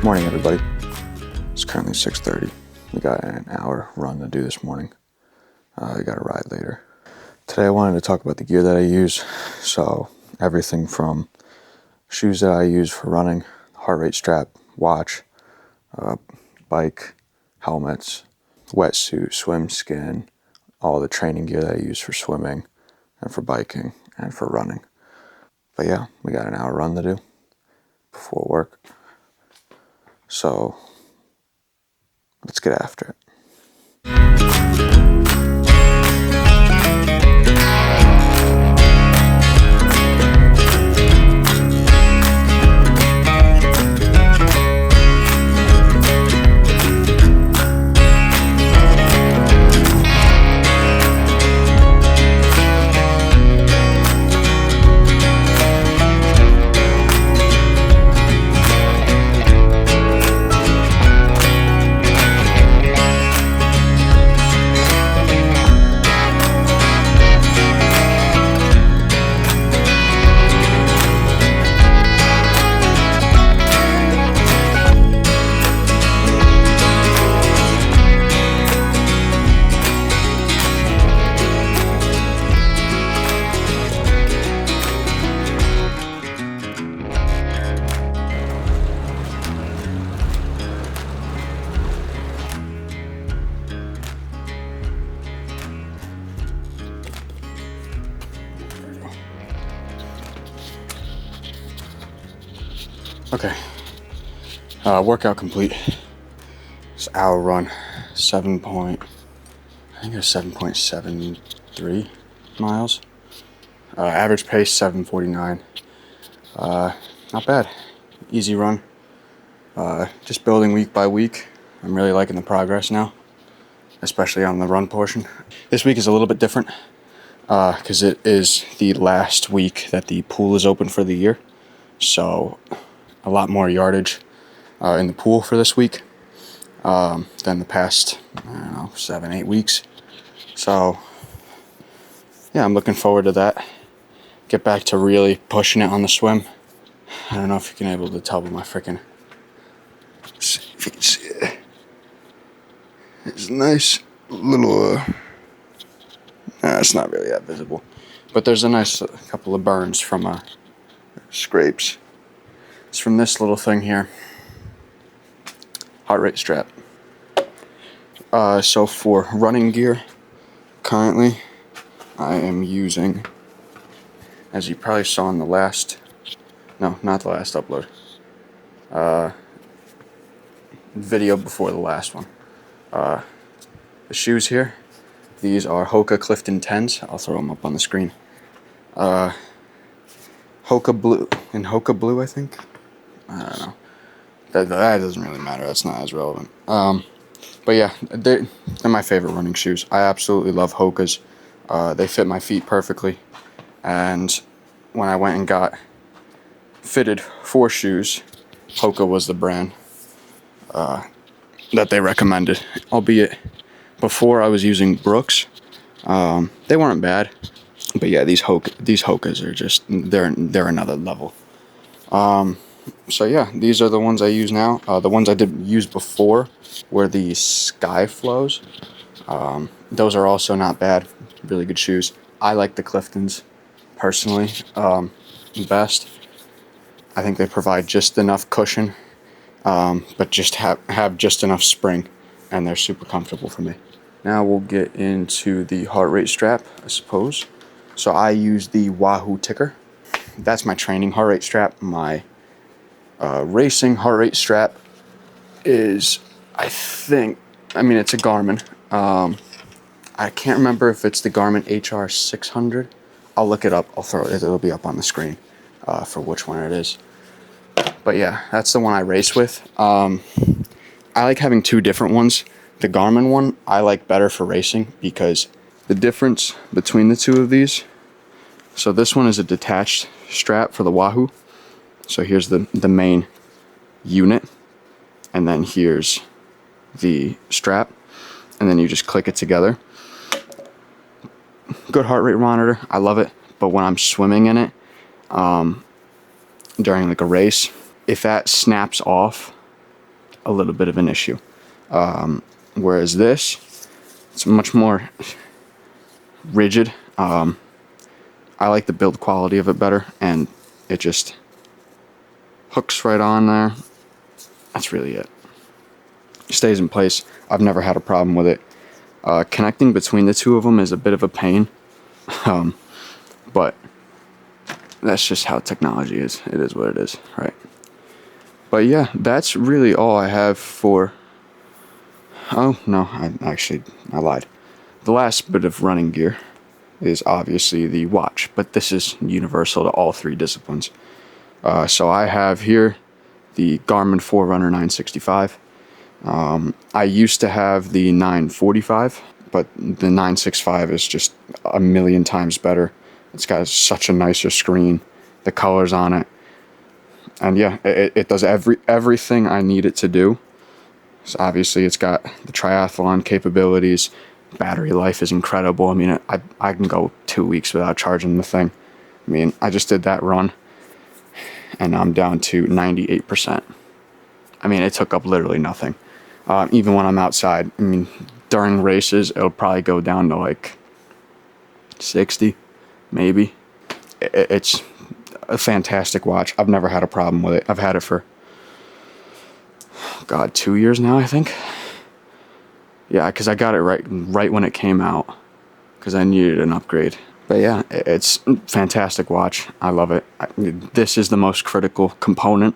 Morning, everybody. It's currently 6:30. We got an hour run to do this morning. We got a ride later. Today I wanted to talk about the gear that I use. So everything from shoes that I use for running, heart rate strap, watch, bike, helmets, wetsuit, swim skin, all the training gear that I use for swimming and for biking and for running. But yeah, we got an hour run to do before work. So let's get after it. Okay, workout complete. This hour run, 7.73 miles. Average pace 7:49. Not bad. Easy run. Just building week by week. I'm really liking the progress now, especially on the run portion. This week is a little bit different because it is the last week that the pool is open for the year. So a lot more yardage in the pool for this week than the past, 7-8 weeks. So yeah, I'm looking forward to that. Get back to really pushing it on the swim. I don't know if you can able to tell by my freaking, see if you can see it. It's a nice little, it's not really that visible, but there's a nice couple of burns from scrapes. It's from this little thing here, heart rate strap. So for running gear, currently I am using, as you probably saw in the last, no, not the last upload, video before the last one. The shoes here, these are Hoka Clifton 10s. I'll throw them up on the screen. Hoka Blue, I think. I don't know. That doesn't really matter. That's not as relevant. But yeah, they're my favorite running shoes. I absolutely love Hokas. They fit my feet perfectly. And when I went and got fitted 4 shoes. Hoka was the brand that they recommended, albeit before I was using Brooks. They weren't bad, but yeah, these Hokas are just they're another level. So yeah, these are the ones I use now. The ones I didn't use before were the Skyflows. Those are also not bad, really good shoes. I like the Cliftons personally best. I think they provide just enough cushion, but just have just enough spring, and they're super comfortable for me. Now we'll get into the heart rate strap, I suppose. So I use the Wahoo Ticker. That's my training heart rate strap. My racing heart rate strap is, it's a Garmin. I can't remember if it's the Garmin HR 600. I'll look it up. I'll throw it. It'll be up on the screen for which one it is. But yeah, that's the one I race with. I like having 2 different ones. The Garmin one I like better for racing because the difference between the 2 of these. So this one is a detached strap for the Wahoo. So here's the main unit, and then here's the strap, and then you just click it together. Good heart rate monitor, I love it. But when I'm swimming in it, during like a race, if that snaps off, a little bit of an issue. Whereas this, it's much more rigid. I like the build quality of it better, and it just hooks right on there. That's really it. Stays in place. I've never had a problem with it. Connecting between the 2 of them is a bit of a pain, but that's just how technology is. It is what it is, right? But yeah, that's really all I have for... Oh, no, I lied. The last bit of running gear is obviously the watch, but this is universal to all 3 disciplines. So I have here the Garmin Forerunner 965. I used to have the 945, but the 965 is just a million times better. It's got such a nicer screen, the colors on it, and yeah, it does everything I need it to do. So obviously it's got the triathlon capabilities. Battery life is incredible. I mean, I can go 2 weeks without charging the thing. I mean, I just did that run, and I'm down to 98%. I mean, it took up literally nothing. Even when I'm outside, I mean, during races, it'll probably go down to like 60, maybe. It's a fantastic watch. I've never had a problem with it. I've had it for, 2 years now, I think. Yeah, because I got it right when it came out, because I needed an upgrade. But yeah, it's a fantastic watch. I love it. This is the most critical component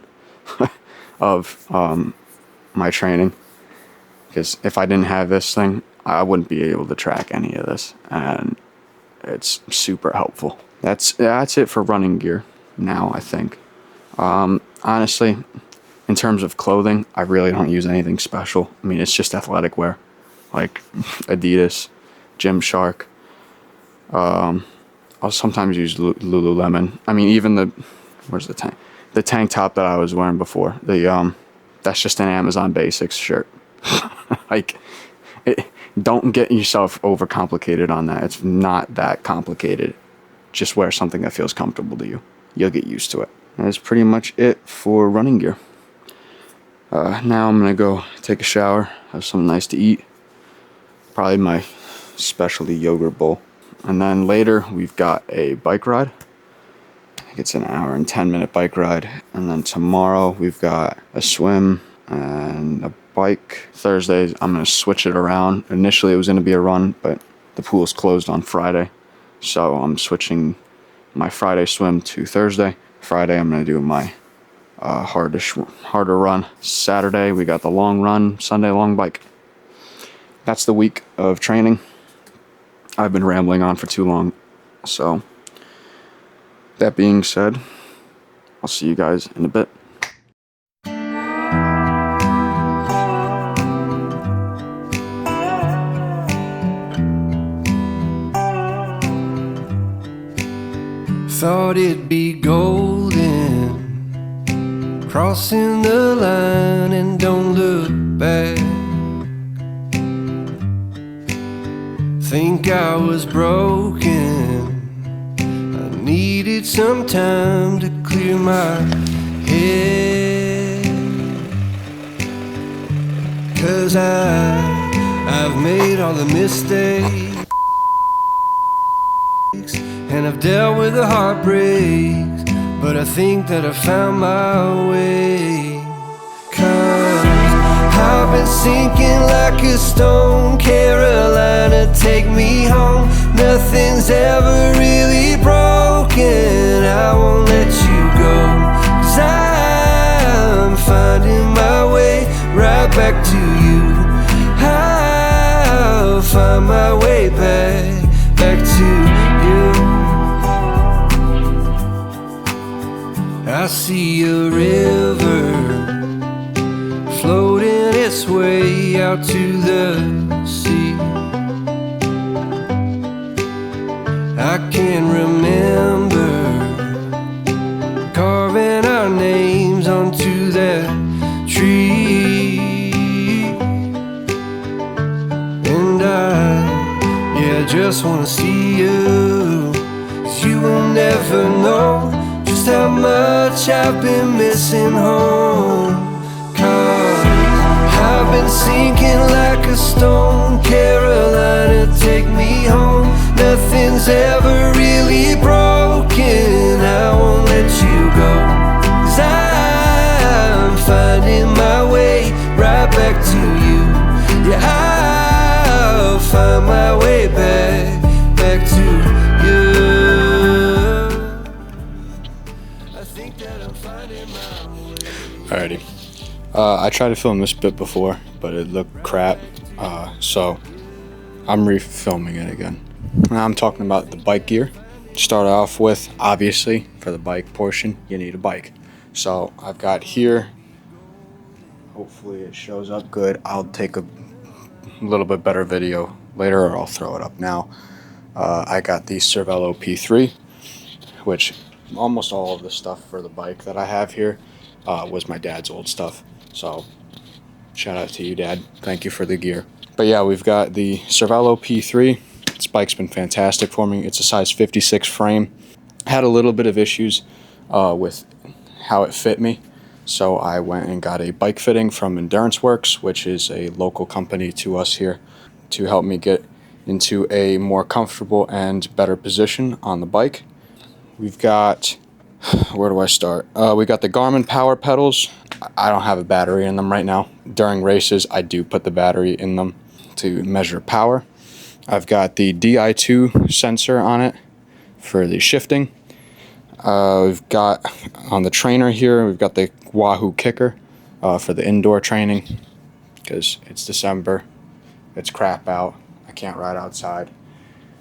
of my training, because if I didn't have this thing, I wouldn't be able to track any of this, and it's super helpful. That's it for running gear now, I think. Honestly, in terms of clothing, I really don't use anything special. I mean, it's just athletic wear, like Adidas, Gymshark. I'll sometimes use Lululemon. I mean, even the tank top that I was wearing before, that's just an Amazon Basics shirt. Like, don't get yourself overcomplicated on that. It's not that complicated. Just wear something that feels comfortable to you. You'll get used to it. That's pretty much it for running gear. Now I'm gonna go take a shower, have something nice to eat. Probably my specialty yogurt bowl. And then later we've got a bike ride. I think it's an hour and 10-minute bike ride. And then tomorrow we've got a swim and a bike. Thursday I'm gonna switch it around. Initially it was gonna be a run, but the pool's closed on Friday. So I'm switching my Friday swim to Thursday. Friday I'm gonna do my harder run. Saturday we got the long run. Sunday long bike. That's the week of training. I've been rambling on for too long. So that being said, I'll see you guys in a bit. Thought it'd be golden, crossing the line and don't look back. Think I was broken, I needed some time to clear my head. 'Cause I've made all the mistakes, and I've dealt with the heartbreaks, but I think that I found my way. 'Cause I've been sinking like a stone, Carolina, take me home. Nothing's ever really broken, I won't let you go. 'Cause I'm finding my way right back to you. I'll find my way back to you. I see a river floating its way out to the sea. I can remember carving our names onto that tree. And I just wanna see you, 'cause you will never know just how much I've been missing home. 'Cause I've been sinking like a stone, Carolina, take me home. Nothing's ever really broken, I won't let you go. 'Cause I'm finding my way right back to you. Yeah, I'll find my way back to you. I think that I'm finding my way. Alrighty. I tried to film this bit before, but it looked crap, so I'm refilming it again. Now I'm talking about the bike gear. Start off with, obviously, for the bike portion, you need a bike. So I've got here, hopefully it shows up good. I'll take a little bit better video later, or I'll throw it up now. I got the Cervelo P3, which almost all of the stuff for the bike that I have here was my dad's old stuff. So shout out to you, Dad. Thank you for the gear. But yeah, we've got the Cervelo P3. This bike's been fantastic for me. It's a size 56 frame. Had a little bit of issues with how it fit me, so I went and got a bike fitting from Endurance Works, which is a local company to us here, to help me get into a more comfortable and better position on the bike. We've got, where do I start? We got the Garmin power pedals. I don't have a battery in them right now. During races, I do put the battery in them to measure power. I've got the Di2 sensor on it for the shifting. We've got on the trainer here, we've got the Wahoo kicker for the indoor training, because it's December, it's crap out, I can't ride outside,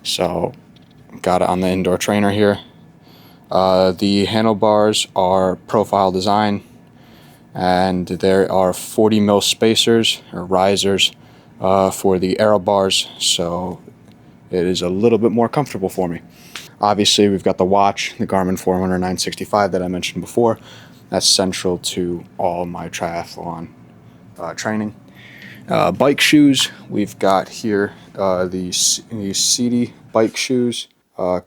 so got it on the indoor trainer here. The handlebars are profile design, and there are 40 mil spacers or risers for the aero bars, so it is a little bit more comfortable for me. Obviously, we've got the watch, the Garmin Forerunner 965 that I mentioned before. That's central to all my triathlon training. Bike shoes, we've got here these CD bike shoes,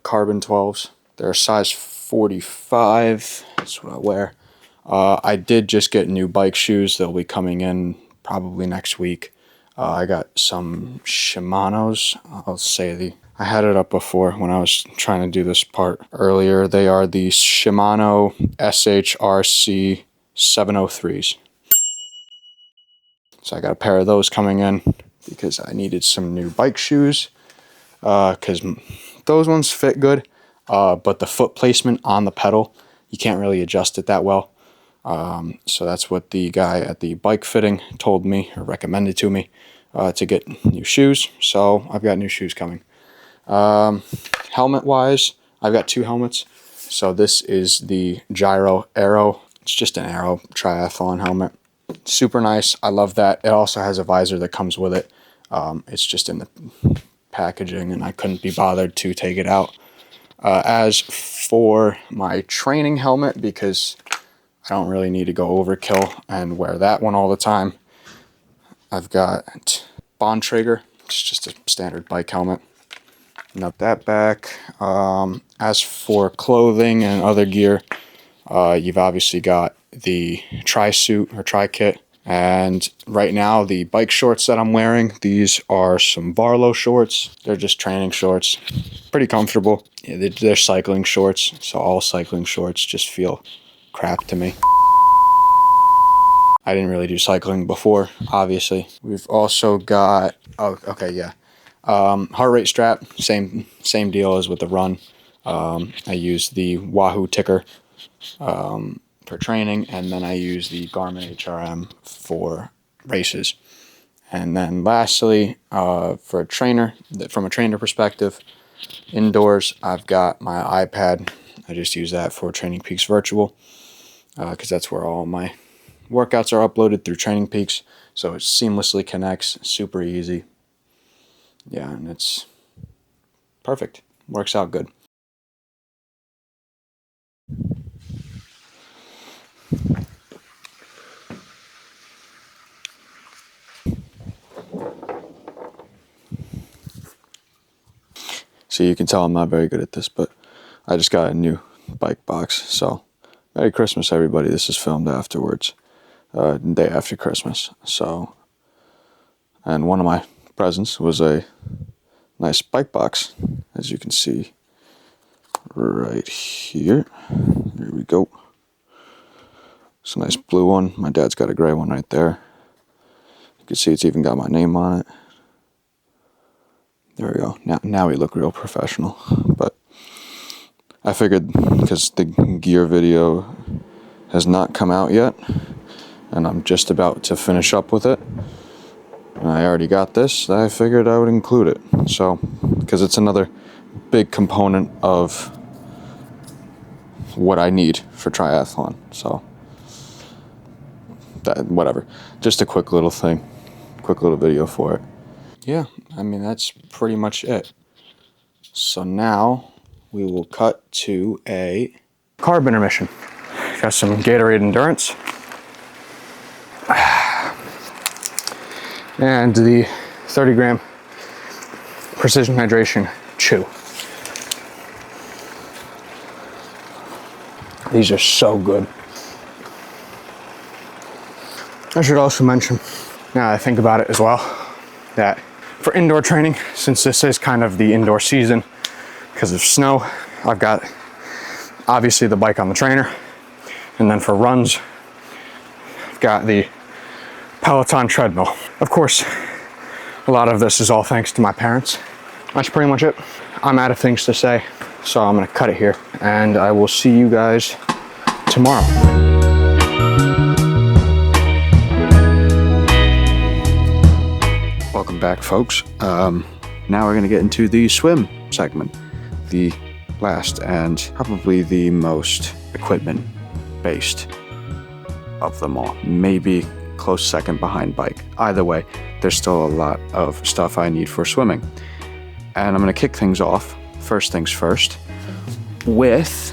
carbon 12s. They're size 45, that's what I wear. I did just get new bike shoes. They'll be coming in probably next week. I got some Shimano's. I had it up before when I was trying to do this part earlier. They are the Shimano SHRC 703s. So I got a pair of those coming in because I needed some new bike shoes, because those ones fit good, but the foot placement on the pedal, you can't really adjust it that well. So that's what the guy at the bike fitting told me, or recommended to me, to get new shoes. So I've got new shoes coming. Helmet wise, I've got two helmets. So this is the Gyro Aero. It's just an Aero triathlon helmet. Super nice. I love that. It also has a visor that comes with it. It's just in the packaging, and I couldn't be bothered to take it out. As for my training helmet, because don't really need to go overkill and wear that one all the time. I've got Bontrager. It's just a standard bike helmet. Nut that back. As for clothing and other gear, you've obviously got the tri-suit or tri-kit. And right now, the bike shorts that I'm wearing, these are some Barlow shorts. They're just training shorts. Pretty comfortable. Yeah, they're cycling shorts, so all cycling shorts just feel crap to me. I didn't really do cycling before, obviously. We've also got, heart rate strap, same deal as with the run. I use the Wahoo Ticker for training, and then I use the Garmin HRM for races. And then lastly, for a trainer, from a trainer perspective, indoors, I've got my iPad. I just use that for Training Peaks Virtual because that's where all my workouts are uploaded through Training Peaks. So it seamlessly connects, super easy. Yeah, and it's perfect. Works out good. So you can tell I'm not very good at this, but I just got a new bike box. So Merry Christmas, everybody. This is filmed afterwards, day after Christmas. So, and one of my presents was a nice bike box, as you can see right here. Here we go. It's a nice blue one. My dad's got a gray one right there. You can see it's even got my name on it. There we go. Now we look real professional. But I figured, because the gear video has not come out yet, and I'm just about to finish up with it, and I already got this, I figured I would include it. So, because it's another big component of what I need for triathlon. So, whatever. Just a quick little thing. Quick little video for it. Yeah, I mean, that's pretty much it. So now we will cut to a carb intermission. Got some Gatorade Endurance. And the 30-gram Precision Hydration Chew. These are so good. I should also mention, now that I think about it as well, that for indoor training, since this is kind of the indoor season because of snow, I've got obviously the bike on the trainer, and then for runs, I've got the Peloton treadmill. Of course, a lot of this is all thanks to my parents. That's pretty much it. I'm out of things to say, so I'm gonna cut it here, and I will see you guys tomorrow. Welcome back, folks. Now we're going to get into the swim segment, the last and probably the most equipment based of them all. Maybe close second behind bike. Either way, there's still a lot of stuff I need for swimming. And I'm going to kick things off, first things first, with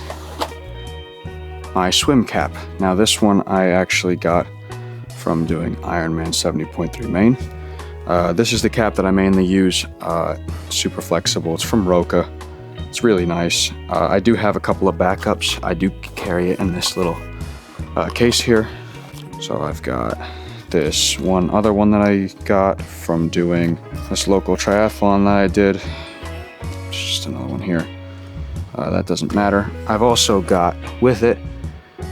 my swim cap. Now this one I actually got from doing Ironman 70.3 main. This is the cap that I mainly use, super flexible. It's from Roka. It's really nice. I do have a couple of backups. I do carry it in this little case here. So I've got this other one that I got from doing this local triathlon that I did. Just another one here. That doesn't matter. I've also got with it,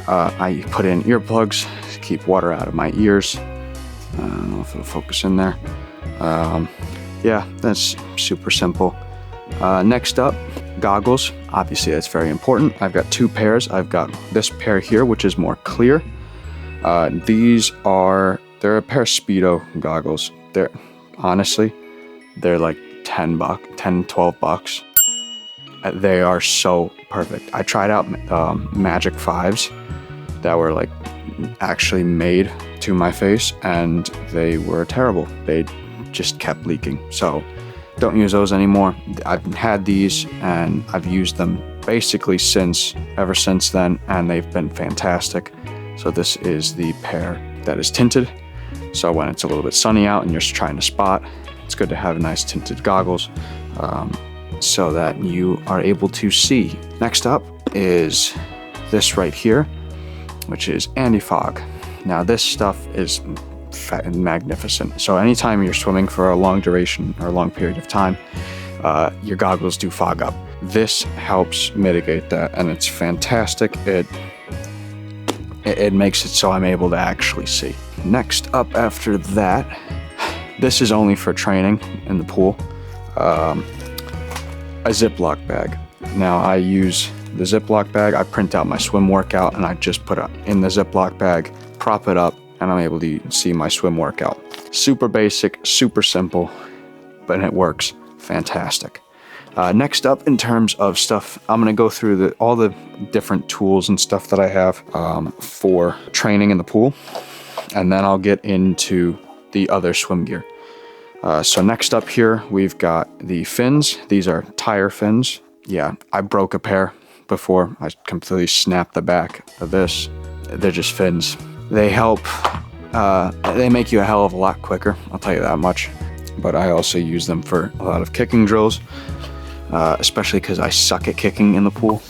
I put in earplugs to keep water out of my ears. I don't know if it'll focus in there. Yeah, that's super simple. Next up, goggles. Obviously, that's very important. I've got two pairs. I've got this pair here, which is more clear. They're a pair of Speedo goggles. Honestly, they're like $10-12. They are so perfect. I tried out Magic 5s that were like actually made to my face, and they were terrible. They just kept leaking. So don't use those anymore. I've had these and I've used them basically ever since then, and they've been fantastic. So this is the pair that is tinted. So when it's a little bit sunny out and you're trying to spot, it's good to have nice tinted goggles so that you are able to see. Next up is this right here, which is anti-fog. Now this stuff is magnificent. So anytime you're swimming for a long duration or a long period of time, your goggles do fog up. This helps mitigate that, and it's fantastic. It makes it so I'm able to actually see. Next up after that, this is only for training in the pool, a Ziploc bag. Now I use the Ziploc bag. I print out my swim workout and I just put it in the Ziploc bag, prop it up, and I'm able to see my swim workout. Super basic, super simple, but it works fantastic. Next up, in terms of stuff, I'm gonna go through all the different tools and stuff that I have for training in the pool, and then I'll get into the other swim gear. So next up here, we've got the fins. These are tire fins. Yeah, I broke a pair before. I completely snapped the back of this. They're just fins. They help, they make you a hell of a lot quicker, I'll tell you that much. But I also use them for a lot of kicking drills, especially because I suck at kicking in the pool.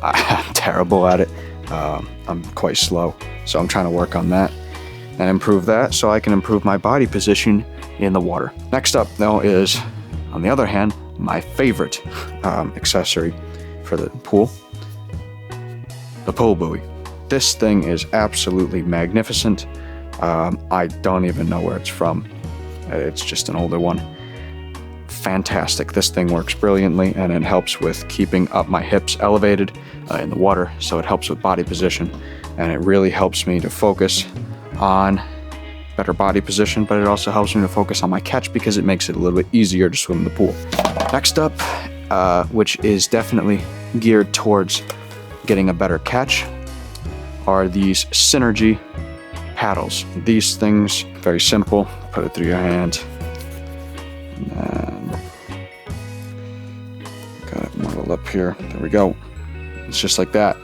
I'm terrible at it. I'm quite slow, so I'm trying to work on that and improve that so I can improve my body position in the water. Next up, though, is, on the other hand, my favorite accessory for the pool, the pull buoy. This thing is absolutely magnificent. I don't even know where it's from. It's just an older one. Fantastic. This thing works brilliantly, and it helps with keeping up my hips elevated in the water, so it helps with body position, and it really helps me to focus on better body position, but it also helps me to focus on my catch because it makes it a little bit easier to swim in the pool. Next up, which is definitely geared towards getting a better catch, are these Synergy paddles. These things, very simple. Put it through your hand. And then got it modeled up here. There we go. It's just like that.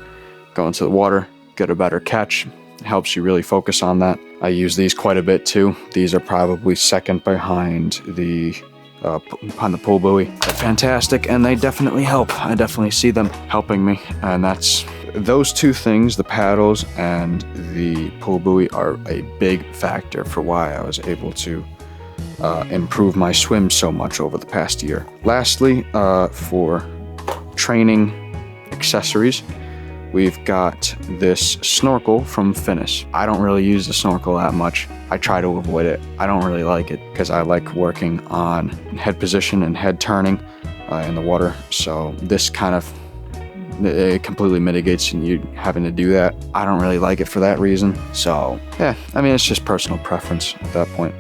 Go into the water, get a better catch. It helps you really focus on that. I use these quite a bit too. These are probably second behind the pull buoy. They're fantastic, and they definitely help. I definitely see them helping me, and that's those two things, the paddles and the pull buoy, are a big factor for why I was able to improve my swim so much over the past year. Lastly, for training accessories, we've got this snorkel from Finnis. I don't really use the snorkel that much. I try to avoid it. I don't really like it because I like working on head position and head turning in the water. So this kind of, it completely mitigates you having to do that. I don't really like it for that reason. So yeah, I mean, it's just personal preference at that point.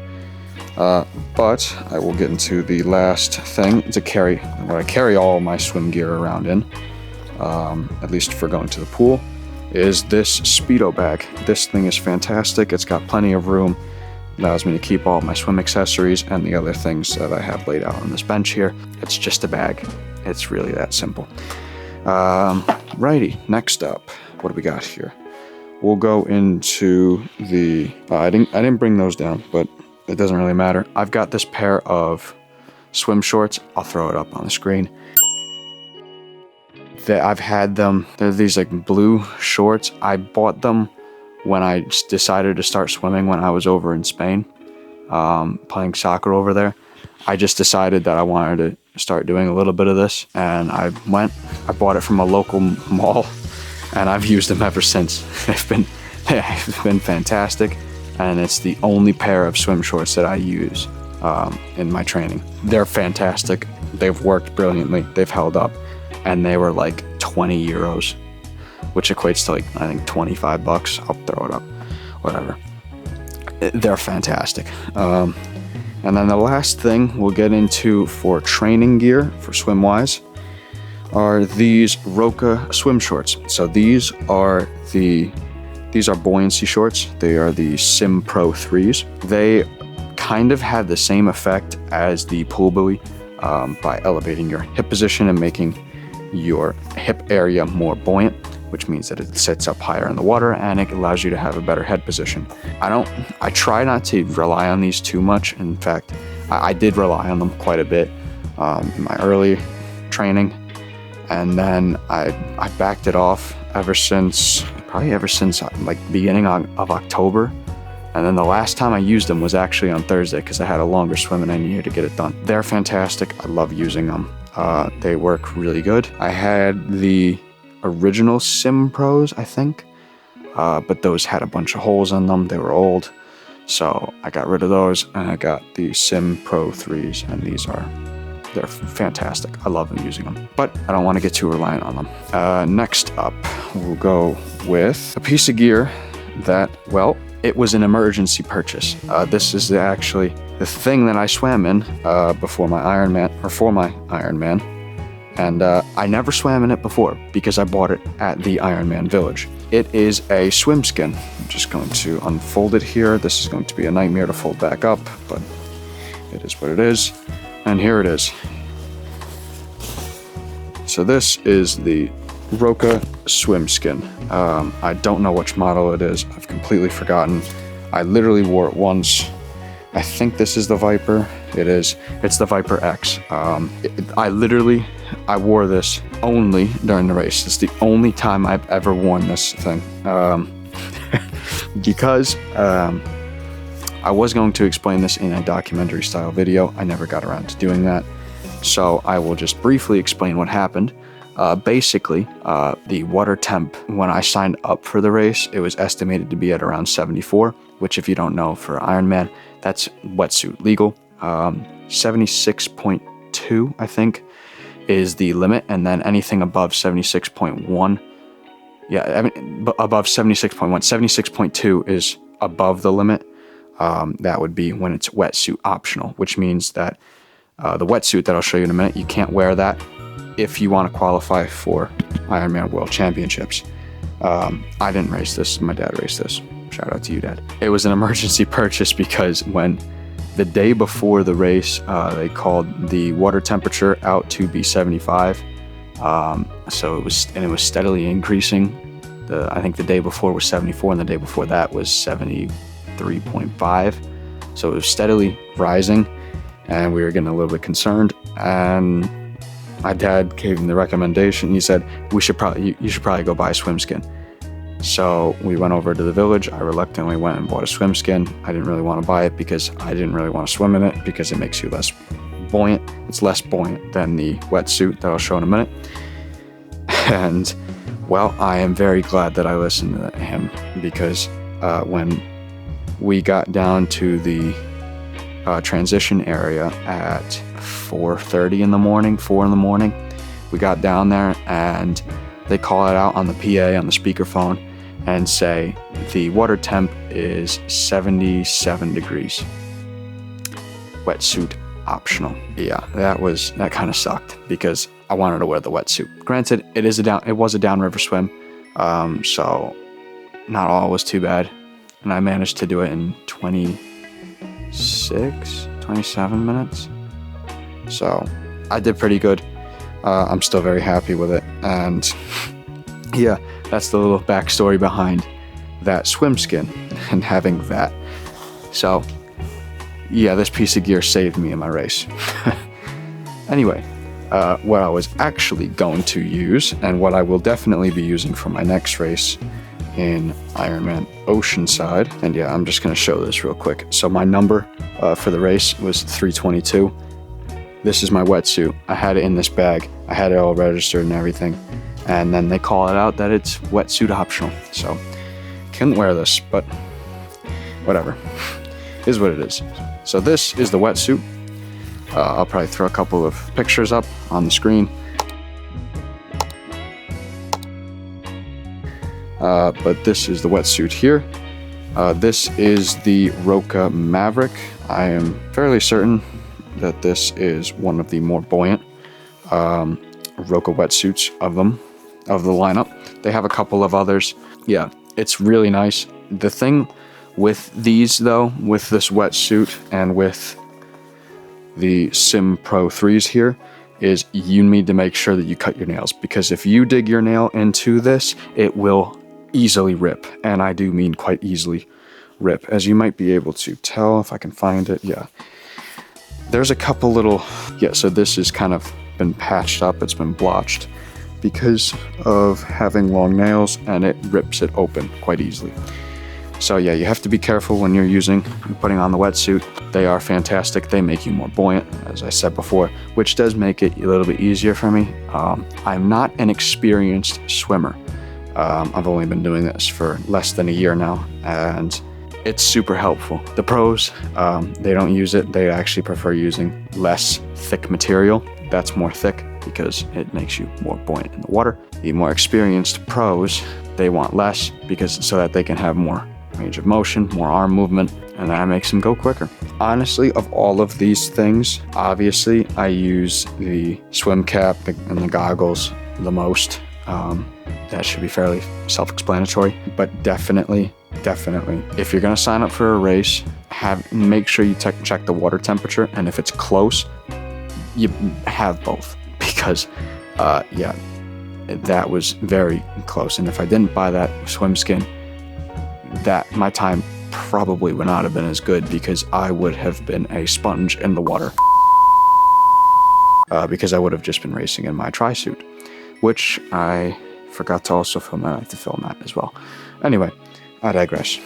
But I will get into the last thing to carry, what I carry all my swim gear around in, at least for going to the pool, is this Speedo bag. This thing is fantastic. It's got plenty of room. Allows me to keep all my swim accessories and the other things that I have laid out on this bench here. It's just a bag. It's really that simple. Righty, next up, what do we got here? We'll go into the, I didn't bring those down, but it doesn't really matter. I've got this pair of swim shorts. I'll throw it up on the screen. I've had them, they're these like blue shorts. I bought them when I decided to start swimming when I was over in Spain, playing soccer over there. I just decided that I wanted to start doing a little bit of this, and I bought it from a local mall, and I've used them ever since. They've been fantastic, and it's the only pair of swim shorts that I use in my training. They're fantastic. They've worked brilliantly. They've held up. And they were like 20 euros, which equates to like, I think 25 bucks. I'll throw it up, whatever. They're fantastic. And then the last thing we'll get into for training gear for SwimWise are these Roka swim shorts. So these are buoyancy shorts. They are the Sim Pro 3s. They kind of have the same effect as the pull buoy by elevating your hip position and making your hip area more buoyant. which means that it sits up higher in the water and it allows you to have a better head position. I try not to rely on these too much. In fact, I did rely on them quite a bit in my early training, and then I backed it off probably ever since like beginning of October. And then the last time I used them was actually on Thursday because I had a longer swim and I needed to get it done. They're fantastic. I love using them. They work really good. I had the original Sim Pros, I think, but those had a bunch of holes in them. They were old, so I got rid of those and I got the Sim Pro 3s, and they're fantastic. I love using them, but I don't want to get too reliant on them. Next up, we'll go with a piece of gear that, well, it was an emergency purchase. This is actually the thing that I swam in for my Ironman, and I never swam in it before because I bought it at the Ironman Village. It is a swim skin. I'm just going to unfold it here. This is going to be a nightmare to fold back up, but it is what it is. And here it is. So this is the Roka swim skin. I don't know which model it is. I've completely forgotten. I literally wore it once. I think this is the Viper. It is. It's the Viper X. I wore this only during the race. It's the only time I've ever worn this thing. Because I was going to explain this in a documentary style video. I never got around to doing that. So I will just briefly explain what happened. Basically, the water temp, when I signed up for the race, it was estimated to be at around 74, which, if you don't know, for Ironman, that's wetsuit legal. 76.2, I think, is the limit, and then anything above 76.1, above 76.1, 76.2 is above the limit. That would be when it's wetsuit optional, which means that the wetsuit that I'll show you in a minute, you can't wear that if you want to qualify for Ironman World Championships. I didn't race this. My dad raced this. Shout out to you, Dad. It was an emergency purchase because when the day before the race, they called the water temperature out to be 75. So it was steadily increasing. I think the day before was 74, and the day before that was 73.5. So it was steadily rising, and we were getting a little bit concerned. And my dad gave him the recommendation. He said, you should probably go buy a swim skin. So we went over to the village. I reluctantly went and bought a swim skin. I didn't really want to buy it because I didn't really want to swim in it because it makes you less buoyant. It's less buoyant than the wetsuit that I'll show in a minute. And, well, I am very glad that I listened to him because when we got down to the transition area at 4:30 in the morning, 4 in the morning, we got down there and they call it out on the PA on the speakerphone and say the water temp is 77 degrees. Wetsuit optional. Yeah, that kind of sucked because I wanted to wear the wetsuit. Granted, it was a downriver swim, so not all was too bad, and I managed to do it in 27 minutes. So I did pretty good. I'm still very happy with it. And yeah, that's the little backstory behind that swim skin and having that. So yeah, this piece of gear saved me in my race. Anyway, what I was actually going to use and what I will definitely be using for my next race in Ironman Oceanside. And yeah, I'm just going to show this real quick. So my number for the race was 322. This is my wetsuit. I had it in this bag. I had it all registered and everything. And then they call it out that it's wetsuit optional. So couldn't wear this, but whatever. It is what it is. So this is the wetsuit. I'll probably throw a couple of pictures up on the screen. But this is the wetsuit here. This is the Roka Maverick. I am fairly certain that this is one of the more buoyant Roka wetsuits of the lineup. They have a couple of others. Yeah, it's really nice. The thing with these, though, with this wetsuit and with the Sim Pro 3s here, is you need to make sure that you cut your nails, because if you dig your nail into this, it will easily rip. And I do mean quite easily rip, as you might be able to tell if I can find it. Yeah. There's a couple little, yeah, so this has kind of been patched up. It's been blotched because of having long nails, and it rips it open quite easily. So yeah, you have to be careful when you're putting on the wetsuit. They are fantastic. They make you more buoyant, as I said before, which does make it a little bit easier for me. I'm not an experienced swimmer. I've only been doing this for less than a year now, and it's super helpful. The pros, they don't use it. They actually prefer using less thick material that's more thick, because it makes you more buoyant in the water. The more experienced pros, they want less, because so that they can have more range of motion, more arm movement, and that makes them go quicker. Honestly, of all of these things, obviously I use the swim cap and the goggles the most. That should be fairly self-explanatory, but definitely, if you're gonna sign up for a race, make sure you check the water temperature, and if it's close, you have both, because yeah, that was very close. And if I didn't buy that swim skin, that my time probably would not have been as good, because I would have been a sponge in the water, because I would have just been racing in my tri suit, which I forgot to also film. I like to film that as well. Anyway, I digress.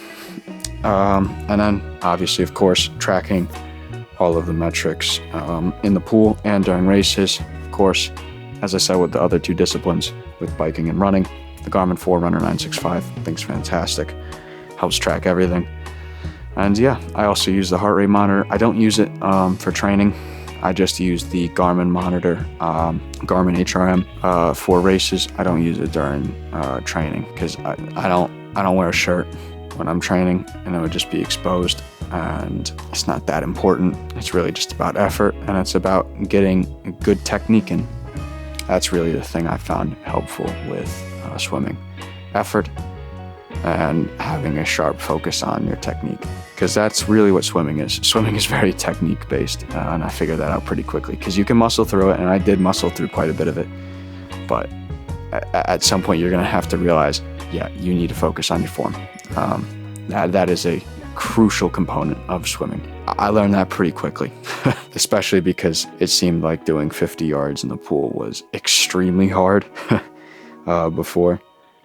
And then obviously, of course, tracking all of the metrics in the pool and during races. Of course, as I said with the other two disciplines, with biking and running, the Garmin Forerunner 965, I think is fantastic. Helps track everything. And yeah, I also use the heart rate monitor. I don't use it for training. I just use the Garmin monitor, Garmin HRM, for races. I don't use it during training, because I don't wear a shirt when I'm training, and it would just be exposed, and it's not that important. It's really just about effort, and it's about getting good technique in. That's really the thing I found helpful with swimming. Effort and having a sharp focus on your technique, because that's really what swimming is. Swimming is very technique based, and I figured that out pretty quickly, because you can muscle through it, and I did muscle through quite a bit of it, but at some point you're going to have to realize, yeah, you need to focus on your form. That is a crucial component of swimming. I learned that pretty quickly, especially because it seemed like doing 50 yards in the pool was extremely hard before.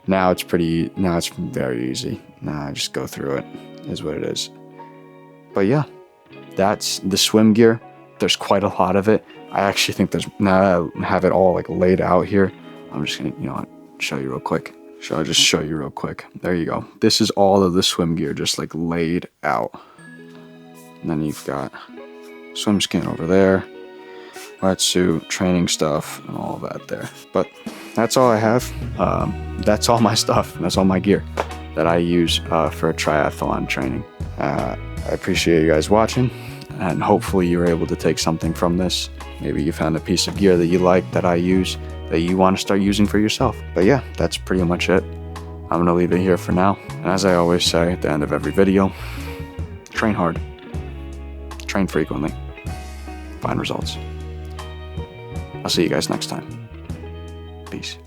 Now it's very easy. Now I just go through it, is what it is. But yeah, that's the swim gear. There's quite a lot of it. I actually think now I have it all like laid out here. I'm just gonna, show you real quick. I'll just show you real quick. There you go. This is all of the swim gear just like laid out. And then you've got swim skin over there, wetsuit, training stuff, and all of that there. But that's all I have. That's all my stuff. That's all my gear that I use for triathlon training. I appreciate you guys watching, and hopefully you were able to take something from this. Maybe you found a piece of gear that you like that I use that you want to start using for yourself. But yeah, that's pretty much it. I'm gonna leave it here for now. And as I always say at the end of every video, train hard, train frequently, find results. I'll see you guys next time. Peace.